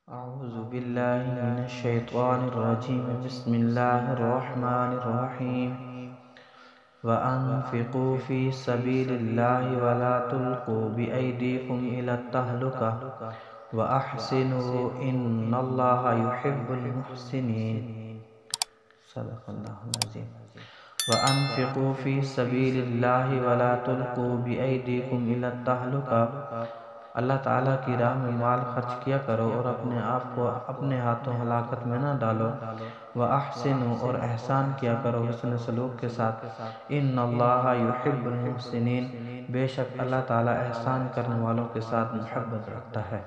أعوذ بالله من الشيطان الرجيم بسم الله الرحمن الرحيم وأنفقوا في سبيل الله ولا تلقوا بأيديكم إلى التهلكة وأحسنوا إن الله يحب المحسنين صدق الله العظيم وأنفقوا في سبيل الله ولا تلقوا بأيديكم إلى التهلكة اللہ تعالیٰ کی راہ میں مال خرچ کیا کرو اور اپنے آپ کو اپنے ہاتھوں ہلاکت میں نہ ڈالو وَأَحْسِنُوا اور احسان کیا کرو حسن سلوک کے ساتھ ان اللہ یحب المحسنین بے شک اللہ تعالیٰ احسان کرنے والوں کے ساتھ محبت رکھتا ہے۔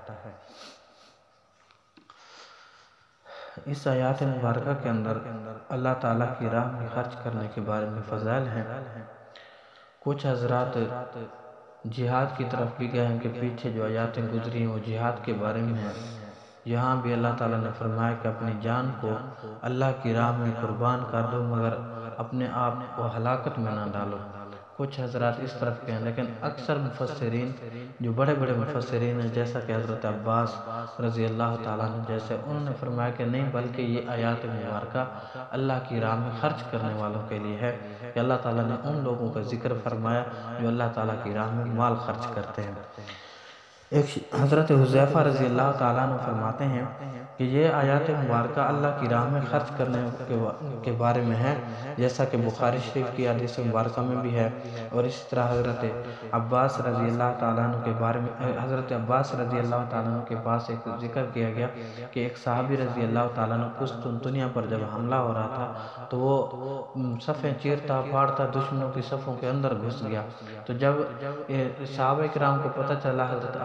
اس آیات مبارکہ کے اندر اللہ تعالیٰ کی راہ میں خرچ کرنے کے بارے میں فضائل ہیں۔ کچھ حضرات جہاد کی طرف بھی گئے ہیں کہ پیچھے جو آیاتیں گزری ہیں وہ جہاد کے بارے میں ہیں۔ یہاں بھی اللہ تعالیٰ نے فرمایا کہ اپنی جان کو اللہ کی راہ میں قربان کر دو مگر اپنے آپ کو ہلاکت میں نہ ڈالو۔ کچھ حضرات اس طرف کے ہیں، لیکن اکثر مفسرین جو بڑے بڑے مفسرین ہیں جیسا کہ حضرت عباس رضی اللہ تعالیٰ عنہ جیسے انہوں نے فرمایا کہ نہیں بلکہ یہ آیات مبارکہ اللہ کی راہ میں خرچ کرنے والوں کے لیے ہے کہ اللہ تعالیٰ نے ان لوگوں کا ذکر فرمایا جو اللہ تعالیٰ کی راہ میں مال خرچ کرتے ہیں۔ ایک حضرت حذیفہ رضی اللہ تعالیٰ عنہ فرماتے ہیں کہ یہ آیات مبارکہ اللہ کی راہ میں خرچ کرنے کے بارے میں ہے، جیسا کہ بخاری شریف کی حدیث مبارکہ میں بھی ہے، اور اس طرح حضرت عباس رضی اللہ تعالیٰ عنہ کے بارے میں حضرت عباس رضی اللہ تعالیٰ عنہ کے پاس ایک ذکر کیا گیا کہ ایک صحابی رضی اللہ تعالیٰ عنہ قسطنطنیہ پر جب حملہ ہو رہا تھا تو وہ صفیں چیرتا پھاڑتا دشمنوں کی صفوں کے اندر گھس گیا۔ تو جب صحابہ کرام کو پتہ چلا حضرت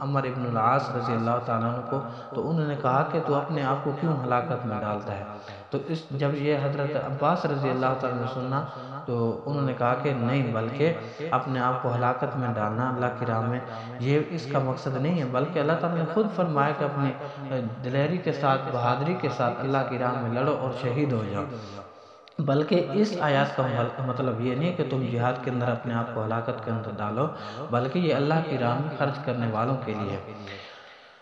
عمر ابن العاص رضی اللہ تعالیٰ عنہ کو، تو انہوں نے کہا کہ تو اپنے آپ کو کیوں ہلاکت میں ڈالتا ہے؟ تو جب یہ حضرت عباس رضی اللہ تعالیٰ عنہ نے سنا تو انہوں نے کہا کہ نہیں بلکہ اپنے آپ کو ہلاکت میں ڈالنا اللہ کی راہ میں یہ اس کا مقصد نہیں ہے، بلکہ اللہ تعالیٰ نے خود فرمایا کہ اپنی دلیری کے ساتھ بہادری کے ساتھ اللہ کی راہ میں لڑو اور شہید ہو جاؤ۔ بلکہ اس آیات کا مطلب یہ نہیں کہ تم جہاد کے اندر اپنے آپ کو ہلاکت کے اندر ڈالو، بلکہ یہ اللہ کی راہ میں خرچ کرنے والوں کے لیے ہے۔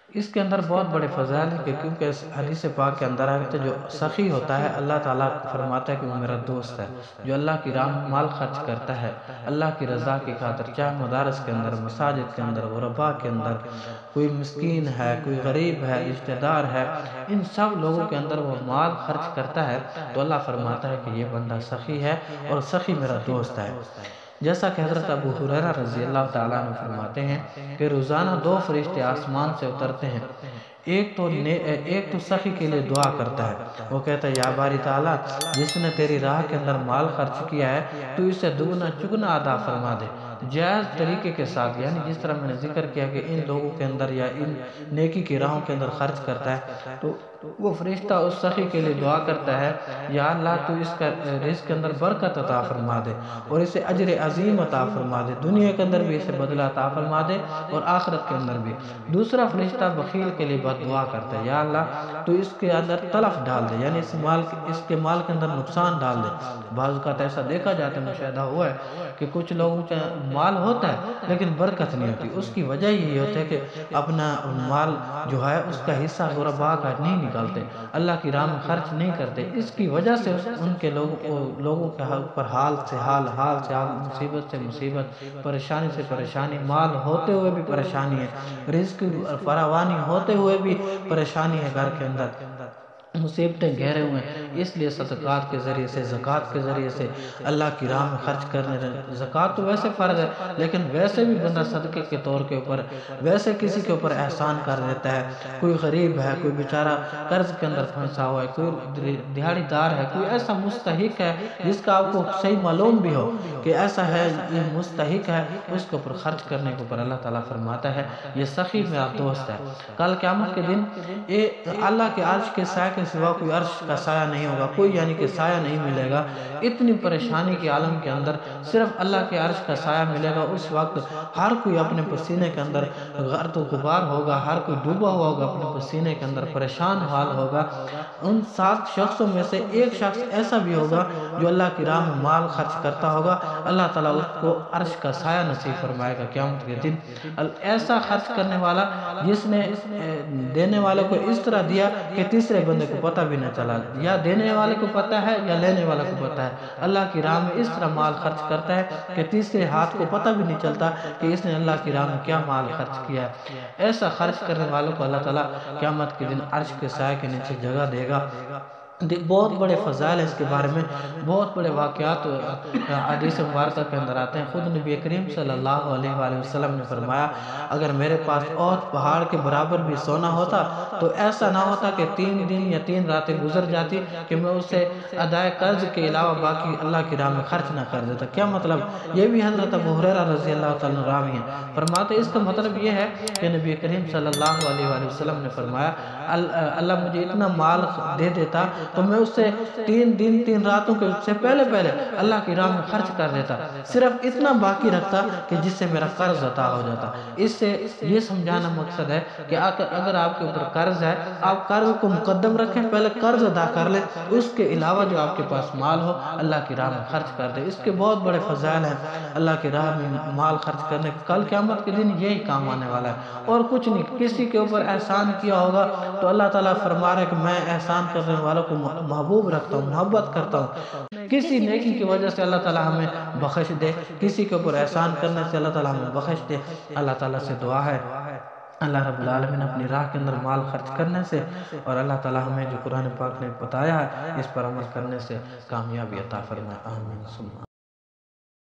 اس کے اندر بہت بڑے فضائل ہیں کہ کیونکہ اس حدیث پاک کے اندر آگے جو سخی ہوتا ہے اللہ تعالیٰ فرماتا ہے کہ وہ میرا دوست ہے، جو اللہ کی راہ میں مال خرچ کرتا ہے اللہ کی رضا کی خاطر، چاہے مدارس کے اندر، مساجد کے اندر، غرباء کے اندر، کوئی مسکین ہے، کوئی غریب ہے، رشتہ دار ہے، ان سب لوگوں کے اندر وہ مال خرچ کرتا ہے تو اللہ فرماتا ہے کہ یہ بندہ سخی ہے اور سخی میرا دوست ہے۔ جیسا کہ حضرت ابو ہریرہ رضی اللہ تعالیٰ عنہ فرماتے ہیں کہ روزانہ 2 فرشتے آسمان سے اترتے ہیں، ایک تو سخی کے لیے دعا کرتا ہے، وہ کہتا ہے یا باری تعالیٰ جس نے تیری راہ کے اندر مال خرچ کیا ہے تو اسے دگنا چگنا عطا فرما دے، جائز طریقے کے ساتھ، یعنی جس طرح میں نے ذکر کیا کہ ان لوگوں کے اندر یا ان نیکی کی راہوں کے اندر خرچ کرتا ہے تو وہ فرشتہ اس سخی کے لیے دعا کرتا ہے یا اللہ تو اس کا رزق کے اندر برکت عطا فرما دے اور اسے اجر عظیم عطا فرما دے، دنیا کے اندر بھی اسے بدلہ عطا فرما دے اور آخرت کے اندر بھی۔ دوسرا فرشتہ بخیل کے لیے بد دعا کرتا ہے یا اللہ تو اس کے اندر تلف ڈال دے، یعنی اس کے مال کے اندر نقصان ڈال دے۔ بعض اوقات ایسا دیکھا جاتا ہے، مشاہدہ ہوا ہے کہ کچھ لوگوں کا مال ہوتا ہے لیکن برکت نہیں ہوتی، اس کی وجہ یہی ہوتا ہے کہ اپنا مال جو ہے اس کا حصہ غرباء کا نہیں نکالتے، اللہ کی راہ میں خرچ نہیں کرتے، اس کی وجہ سے ان کے لوگوں کے پر حال سے حال، مصیبت سے مصیبت، پریشانی سے پریشانی، مال ہوتے ہوئے بھی پریشانی ہے، رزق فراوانی ہوتے ہوئے بھی پریشانی ہے، گھر کے اندر مصیبتیں گھیرے ہوئے ہیں۔ اس لیے صدقات کے ذریعے سے، زکوٰۃ کے ذریعے سے اللہ کی راہ میں خرچ کرنے رہے۔ زکوٰۃ تو ویسے فرض ہے لیکن ویسے بھی بندہ صدقے کے طور کے اوپر ویسے کسی کے اوپر احسان کر دیتا ہے، کوئی غریب ہے، کوئی بیچارہ قرض کے اندر پھنسا ہوا ہے، کوئی دیہڑی دار ہے، کوئی ایسا مستحق ہے جس کا آپ کو صحیح معلوم بھی ہو کہ ایسا ہے یہ مستحق ہے، اس کے اوپر خرچ کرنے کے اوپر اللہ تعالیٰ فرماتا ہے یہ سخی میرا دوست ہے۔ کل قیامت کے دن اللہ کے عرش کے سائے کے سوا کوئی عرش کا سایہ نہیں ہوگا، کوئی یعنی کہ سایہ نہیں ملے گا۔ اتنی پریشانی کے عالم کے اندر صرف اللہ کے عرش کا سایہ ملے گا۔ اس وقت ہر کوئی اپنے پسینے کے اندر غرق و غبار ہوگا، ہر کوئی ڈوبا ہوا ہوگا اپنے پسینے کے اندر، پریشان حال ہوگا۔ ان 7 شخصوں میں سے ایک شخص ایسا بھی ہوگا جو اللہ کی راہ میں مال خرچ کرتا ہوگا، اللہ تعالیٰ اس کو عرش کا سایہ نصیب فرمائے گا قیامت کے دن۔ ایسا خرچ کرنے والا جس نے دینے والے کو اس طرح دیا کہ تیسرے بندے کو پتہ بھی نہ چلا، یا دینے والے کو پتہ ہے یا لینے والے کو پتہ ہے۔ اللہ کی راہ میں اس طرح مال خرچ کرتا ہے کہ تیسرے ہاتھ کو پتہ بھی نہیں چلتا کہ اس نے اللہ کی راہ میں کیا مال خرچ کیا ہے۔ ایسا خرچ کرنے والوں کو اللہ تعالیٰ قیامت کے دن عرش کے سائے کے نیچے جگہ دے گا۔ بہت بڑے فضائل ہیں اس کے بارے میں، بہت بڑے واقعات حدیث مبارکہ کے اندر آتے ہیں۔ خود نبی کریم صلی اللہ علیہ وآلہ وسلم نے فرمایا اگر میرے پاس اور پہاڑ کے برابر بھی سونا ہوتا تو ایسا نہ ہوتا کہ 3 دن یا 3 راتیں گزر جاتی کہ میں اسے ادائے قرض کے علاوہ باقی اللہ کی راہ میں خرچ نہ کر دیتا۔ کیا مطلب؟ یہ بھی حضرت ابو ہریرہ رضی اللہ تعالیٰ عنہ راوی ہیں، فرماتے اس کا مطلب یہ ہے کہ نبی کریم صلی اللہ علیہ وآلہ وسلم نے فرمایا اللہ مجھے اتنا مال دے دیتا تو میں اس سے 3 دن 3 راتوں کے سے پہلے اللہ کی راہ میں خرچ کر دیتا، صرف اتنا باقی رکھتا کہ جس سے میرا قرض عطا ہو جاتا۔ اس سے یہ سمجھانا مقصد ہے کہ اگر آپ کے اوپر قرض ہے، آپ قرض کو مقدم رکھیں، پہلے قرض ادا کر لیں، اس کے علاوہ جو آپ کے پاس مال ہو اللہ کی راہ میں خرچ کر دیں۔ اس کے بہت بڑے فضائل ہیں اللہ کی راہ میں مال خرچ کرنے، کل قیامت کے دن یہی کام آنے والا ہے اور کچھ نہیں۔ کسی کے اوپر احسان کیا ہوگا تو اللہ تعالیٰ فرما رہا ہے کہ میں احسان کرنے والوں کو محبوب رکھتا ہوں، محبت کرتا ہوں۔ کسی نیکی کی وجہ سے اللہ تعالیٰ ہمیں بخش دے، کسی کے اوپر احسان کرنے سے اللہ تعالیٰ ہمیں بخش دے۔ اللہ تعالیٰ سے دعا ہے اللہ رب العالمین اپنی راہ کے اندر مال خرچ کرنے سے اور اللہ تعالیٰ ہمیں جو قرآن پاک نے بتایا ہے اس پر عمل کرنے سے کامیابی عطا فرمائے۔ آمین۔